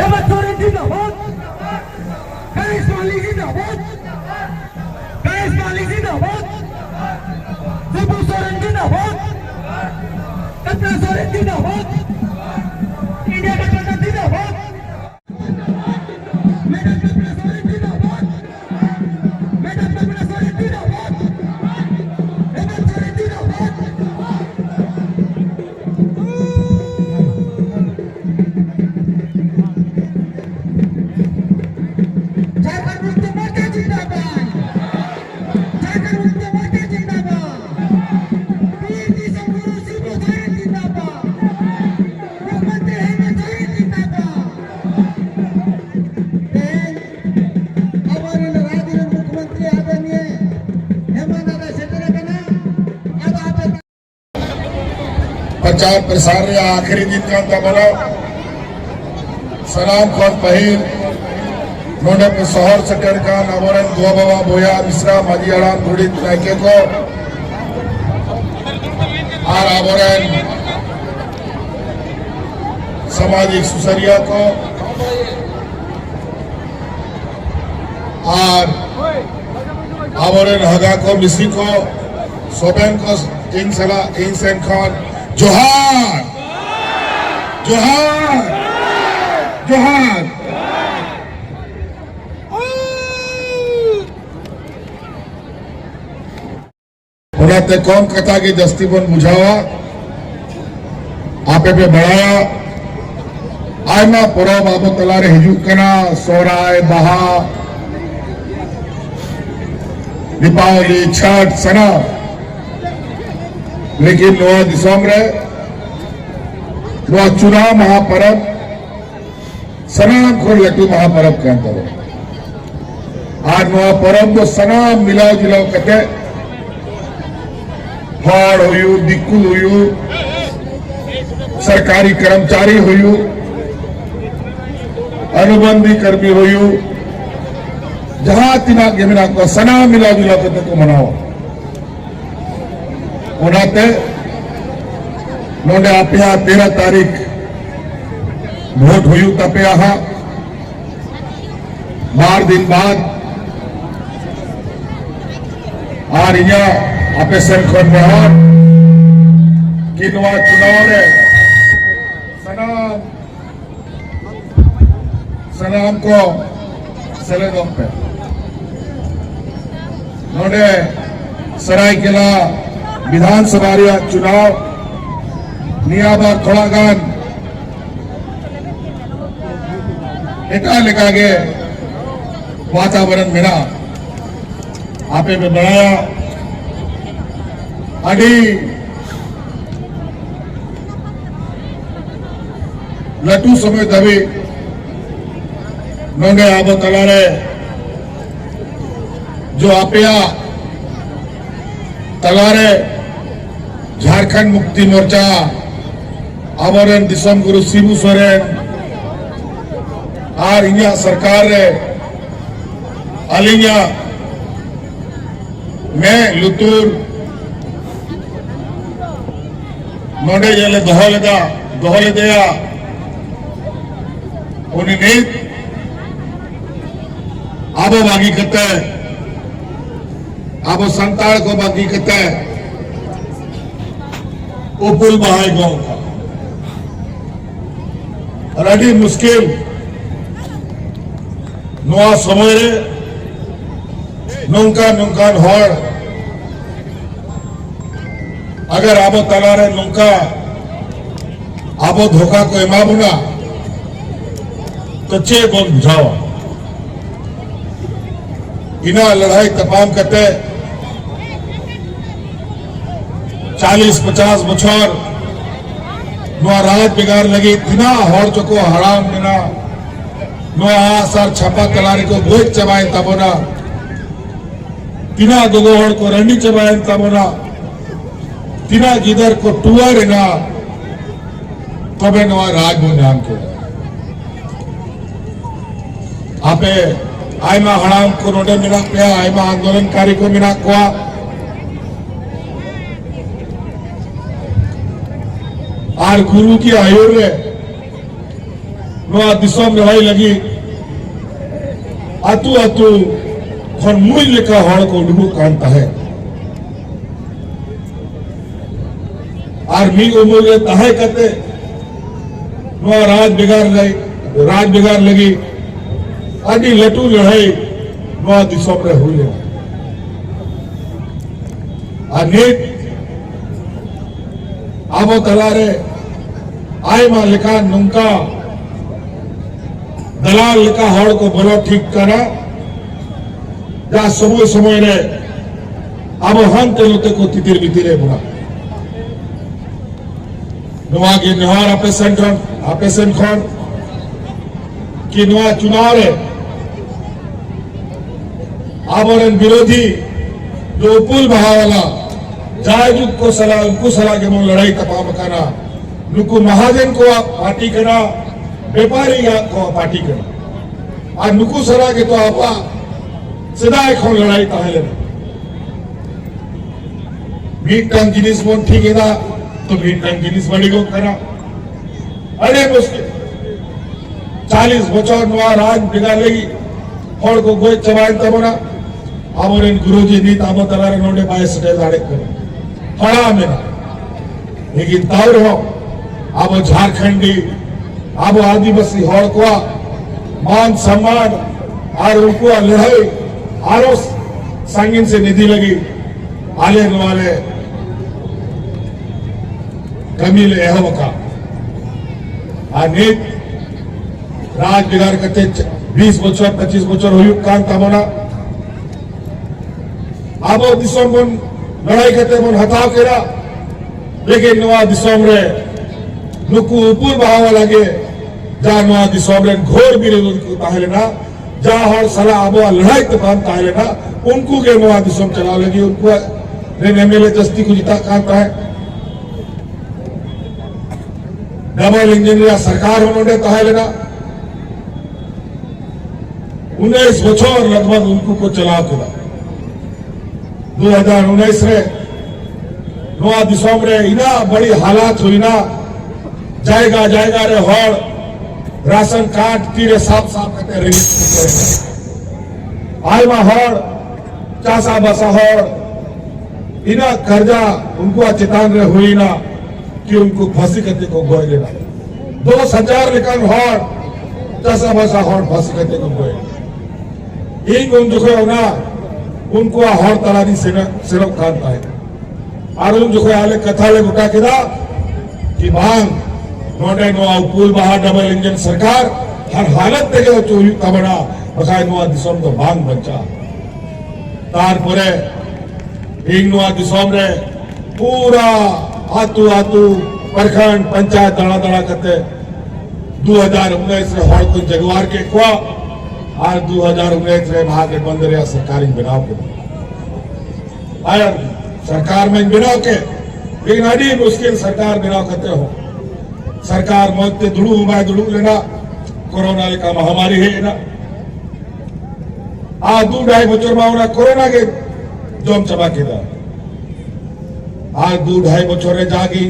हेमंत सोरेन जिंदाबाद, गणेश माली जिंदाबाद, गणेश माली जिंदाबाद, शिबू सोरेन जिंदाबाद, कपिल सोरेन जिंदाबाद, इंडिया गठबंधन जिंदाबाद, मैडम कपिल सोरेन जिंदाबाद, मैडम कपिल सोरेन जिंदाबाद, हेमंत सोरेन जिंदाबाद। प्रचार प्रसार या आखिरी दिन का तबला सलाम खोज पहिल नोडे पे सोहर सटर का नवरन गोबाबा बोया मिश्रा मजियाराम गुड़ी नायके को आर आवरन सामाजिक सुसरिया को और आवरन हगा को मिसी को सोबेन को इंसन खान जोहार जोहार जोहार उन्हें कौन कथा की दस्तीबन बुझावा आपे पे बढ़ाया आयमा परब आबो तलारे हिजुकना सोराय बहा दीपावली छठ सना लेकिन नवा दिसंबर नवा चुनाव महापर्व सनाम खोल लटू महापर्व के अंदर आज नवा पर्व को सनाम मिलाओ जिलाओ कटे हड़ हुयू दिक्कुल हुयू सरकारी कर्मचारी हुयू अनुबंधी कर्मी हुयू जहां तिना गेमिना को सनाम मिलाओ जिलाओ कटे को मनाओ उन्हाते नोडे आप 13 तारीख वोट हुई तपे 12 दिन बाद और आपे सरखोन मोहन कि नवा चुनाव रे सनाम को सेलेदों पे नोडे सरायकेला विधानसभा चुनाव नियाबा थोड़ा गान एटा लेकागे वातावरण मेरा आपे पे बढ़ाया अड़ी लटू समय दबी नोंगे आबो तलारे जो आपया तलारे झारखंड मुक्ति मोर्चा आवरण दिसम गुरु शिबू सोरेन और इंडिया सरकार रे अलिंगा मैं लुतुर नोडे जले दोहले दिया उन्हें आबो बागी करते आबो संताल को बागी करते उपुल बहाई गांव का और अभी मुश्किल नवा समय नौका नौकान हड़ अगर आबो तलारे नौका आबो धोखा को एमाबुना तो चे बोल बुझावा इना लड़ाई तमाम करते 40-50 बछर नुआ रात बिगाड़ लगी तिना हर चको हराम बिना नुआ आसार छापा तलारी को गोज चबाए तबोना तिना दोगोहर को रंडी चबाए तबोना तिना गिदर को टुअर ना तबे नुआ राज बो नाम के आपे आयमा हराम को नोडे मिना पे आयमा आंदोलनकारी को मिना को और गुरु की आयुर ᱱᱚᱣᱟ ᱫᱤᱥᱚᱢ ᱨᱮ ᱞᱟᱹᱜᱤᱫ ᱟᱹᱛᱩ ᱟᱹᱛᱩ ᱠᱷᱚᱱ ᱢᱩᱭ ᱞᱮᱠᱟ ᱦᱚᱲ ᱠᱚ ᱩᱰᱩᱠᱚᱜ ᱠᱟᱱ ᱛᱟᱦᱮᱸ ᱟᱨ ᱢᱤᱫ ᱩᱢᱩᱞ ᱨᱮ ᱛᱟᱦᱮᱸ ᱠᱟᱛᱮ ᱱᱚᱣᱟ ᱨᱟᱡᱽ ᱵᱷᱮᱜᱟᱨ ᱞᱟᱹᱜᱤᱫ ᱟᱹᱰᱤ ᱞᱟᱹᱴᱩ ᱞᱟᱹᱲᱦᱟᱹᱭ ᱱᱚᱣᱟ ᱫᱤᱥᱚᱢ ᱨᱮ ᱦᱩᱭ ᱞᱮᱱᱟ ᱟᱨ ᱱᱤᱛ ᱟᱵᱚ ᱛᱟᱞᱟᱨᱮ ᱟᱭᱢᱟ ᱞᱮᱠᱟᱱ ᱱᱚᱝᱠᱟ दलाल लेका हड़ को बोलो ठीक करा जा समय समय रे अब हम तेलोते को तितिर बितिरे बुरा नवा के निहार अपेसन खन कि नवा चुनाव रे आबरन विरोधी जो उपुल बहावाला जायजुक को सलाह उनको सलाह के मन लड़ाई तपाम करा नुकु महाजन को पार्टी करा व्यापारी को पार्टी करना और नुकु सरा के तो आप सदाय खन लड़ाई ताहले मीटन जिनिस बन ठीक है तो मीटन जिनिस बड़ी को करा अरे मुश्किल 40 बचर नवा राज बिगाड़ लेगी हर को गोई चबाई तबना हमारे गुरुजी नीत आबो तलारे नोडे बाय सटे लाड़े करो हड़ा में लेकिन तावर हो आबो झारखंडी अब आदिवासी हड़ को मान सम्मान और उनको लड़ाई आरो संगीन से निधि लगी आले वाले कमील एहव का नीत राज बिगाड़ करते 20 बचर 25 बचर हुई कान तमना अब दिसोम बन लड़ाई करते बन हताव केरा लेकिन नवा दिसोम रे नुकु उपुर बहावा लगे जा नवा दिसोम रे घोर विरोध को ताहलेना जा हर सला अब लड़ाई तमाम ताहलेना उनको के नवा दिसोम चला लगी उनको रे एमएलए जस्ती को जिता कांता है डबल इंजन या सरकार उन्होंने ताहलेना 19 बचर लगभग उनको को चला केला 2019 रे नवा दिसोम रे इना बड़ी हालात हुई ना जाएगा रे हड़ राशन कार्ड तीरे साफ करते रजिस्टर आयमा हड़ चासा बसा हड़ इना कर्जा उनको चेतान रे हुई ना कि उनको फांसी करते को गोय लेना 2000 लेकर हड़ चासा बसा हड़ फांसी करते को गोय इन उन जो ना उनको हड़ तलानी सेनक कांता है और उन जो आले कथा ले गुटा के दा कि भांग नोडे नो पुल बहा डबल इंजन सरकार हर हालत तेगे चोरी तबना बखाय नो दिसोम तो भांग बच्चा तार परे एक नो दिसोम रे पूरा आतु प्रखंड पंचायत दड़ा करते 2019 रे हड़ को जगवार के कुआ और 2019 रे भागे बंद रे सरकारी बनाव के आया सरकार में बनाव के लेकिन अड़ी मुश्किल सरकार बनाव करते हो सरकार मौते दुड़ू लेना कोरोना लेका महामारी है ना आ 2-2.5 बचर में कोरोना के जोम चबा के दा आज 2-2.5 बचर जागी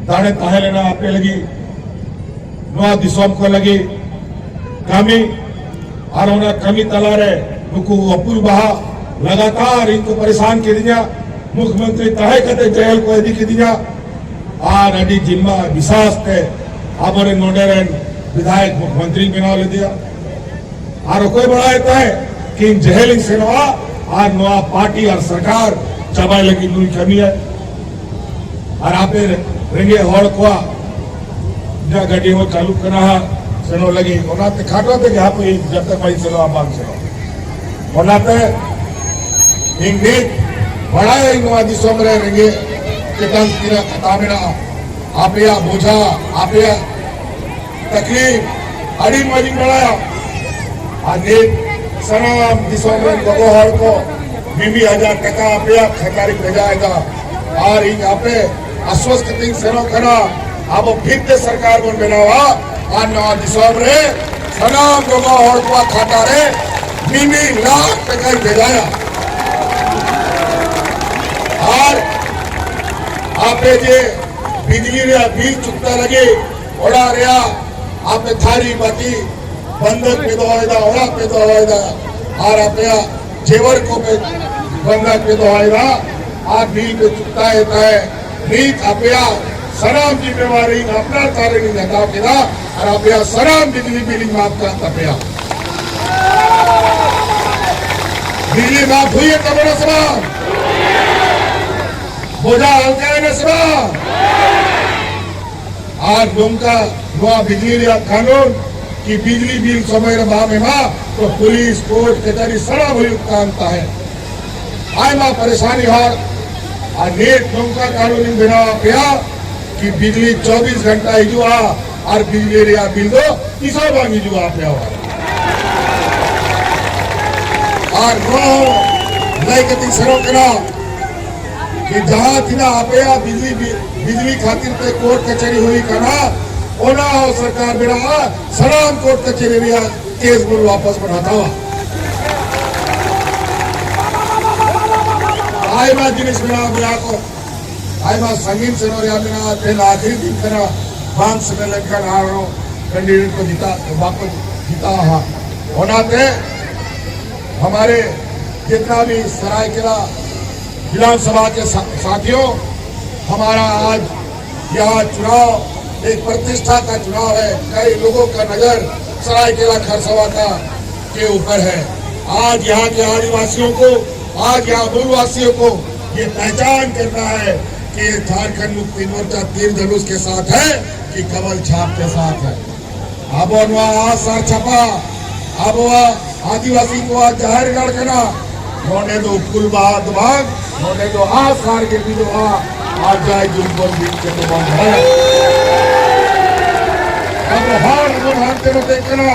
दाड़े ताहे लेना आपने लगी नवा दिसोम को लगी कमी और उन्हें कमी तला रे नुकु अपुल बहा लगातार इनको परेशान के दिया मुख्यमंत्री तहे कहते जेल को यदि के दिया और अड़ी जिम्मा विश्वास थे आबरे नोडेरन विधायक मुख्यमंत्री बना ले दिया और कोई बढ़ाता है कि जेल से नवा और नवा पार्टी और सरकार चबाई लगी नुई कमी है और आप रेंगे हड़ को गड्डी हो चालू करना सेनो लगी ओनाते खाटो थे यहाँ पे जब तक भाई चलो आप चलो ओनाते इंग्लिश बड़ा है नवा दिसोम रे रेंगे चेतन तीरा खतामेना आप या बोझा आप या तकलीफ अड़ी मजिंग बढ़ाया आगे सनाम दिसोम रे लोगों हर को 20,000 टका आप या खतारी भेजाएगा और यहाँ पे आश्वस्त तिंग सेनो करा अब फिर से सरकार बन बनावा और नवा दिसोम रे सनाम लोगों हर को खाता रे 20 लाख टका भेजाया और आपे जे बिजली रे बिल चुकता लगे ओड़ा रिया आपने थारी बाकी बंधक पे दोहायदा ओरा पे दोहायदा और आपने जेवर को पे बंधक पे दोहायदा आप नील पे चुकता है नीक आपया सराम जिम्मेवारी अपना तारे नहीं हटाओ केदा और आपया सराम बिजली बिलिंग माफ का तपया बिजली माफ हुई है तबड़ा सभा बोझा हल्का है ना सभा आज उनका हुआ बिजली लिया कानून कि बिजली बिल समय में माँ तो पुलिस कोर्ट कचहरी सड़ा हुई उत्तानता है आय माँ परेशानी हार नेट उनका कानून बिना पिया कि बिजली 24 घंटा ही जुआ और बिजली लिया बिल दो तीसरा बांगी जुआ पे और नई कति सरो करा कि जहां थिना आपया बिजली खातिर पे कोर्ट कचहरी हुई करना ओना हो सरकार बिना सराम कोर्ट कचहरी रिया केस बोल वापस बढ़ाता हुआ आय मां जिनिस बिना बिना को आय मां संगीन से नोरिया बिना फिर आखिरी दिन करा बांध से लड़कर आ रहा कैंडिडेट को वापस जीता हाँ होना थे हमारे जितना भी सरायकेला विधानसभा के साथियों हमारा आज यहाँ चुनाव एक प्रतिष्ठा का चुनाव है कई लोगों का नजर सरायकेला खरसवा का के ऊपर है आज यहाँ के आदिवासियों को आज यहाँ मूलवासियों को ये पहचान करना है कि झारखंड मुक्ति मोर्चा तीर धनुष के साथ है कि कमल छाप के साथ है अब सार छपा अब आदिवासी को आज जाहिर कर करना होने दो कुल बात भाग होने दो सार के भी आज जाए जुम्बन बीच के तो बंद है अब हार वो हारते में देखना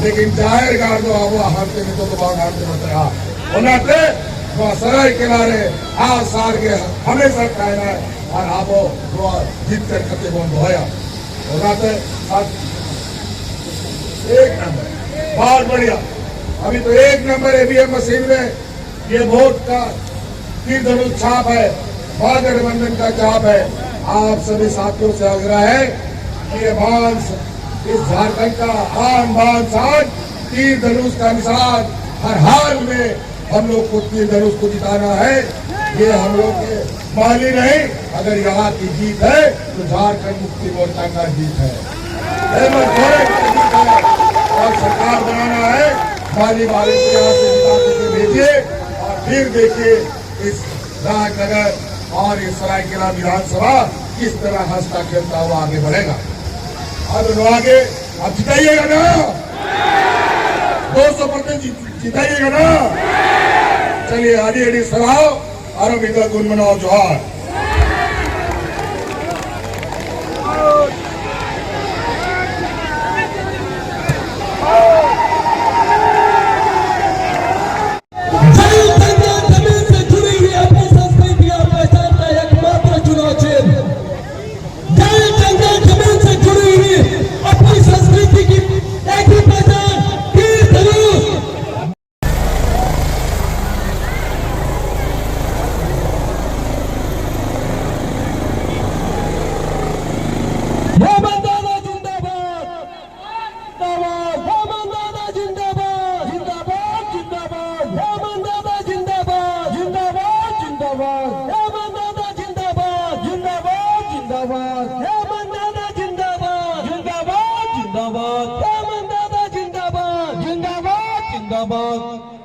लेकिन जाहिर कर दो अब हारते में तो बाग हारते में होनाते वो सराय किनारे सार के हमेशा कहना है और आप वो जीत कर कते बंद होया होनाते एक नंबर बहुत बढ़िया अभी तो एक नंबर ईवीएम मशीन में ये वोट का तीर धनुष छाप है महागठबंधन का छाप है आप सभी साथियों से आग्रह है कि ये इस झारखंड का आन बान शान तीर धनुष का निशान हर हाल में हम लोग को तीर धनुष को जिताना है ये हम लोग के माली नहीं अगर यहाँ की जीत है तो झारखंड मुक्ति मोर्चा का जीत है और सरकार बनाना है माली वाले को यहाँ से जिता के भेजिए और फिर देखिए इस राजनगर और इस सरायकेला विधानसभा किस तरह हंसता खेलता हुआ आगे बढ़ेगा अब आगे अब जिताइएगा ना 200% जिताइएगा ना चलिए आड़ी आड़ी सराहो और अमिता गुनमनाओ जोहार जिंदाबाद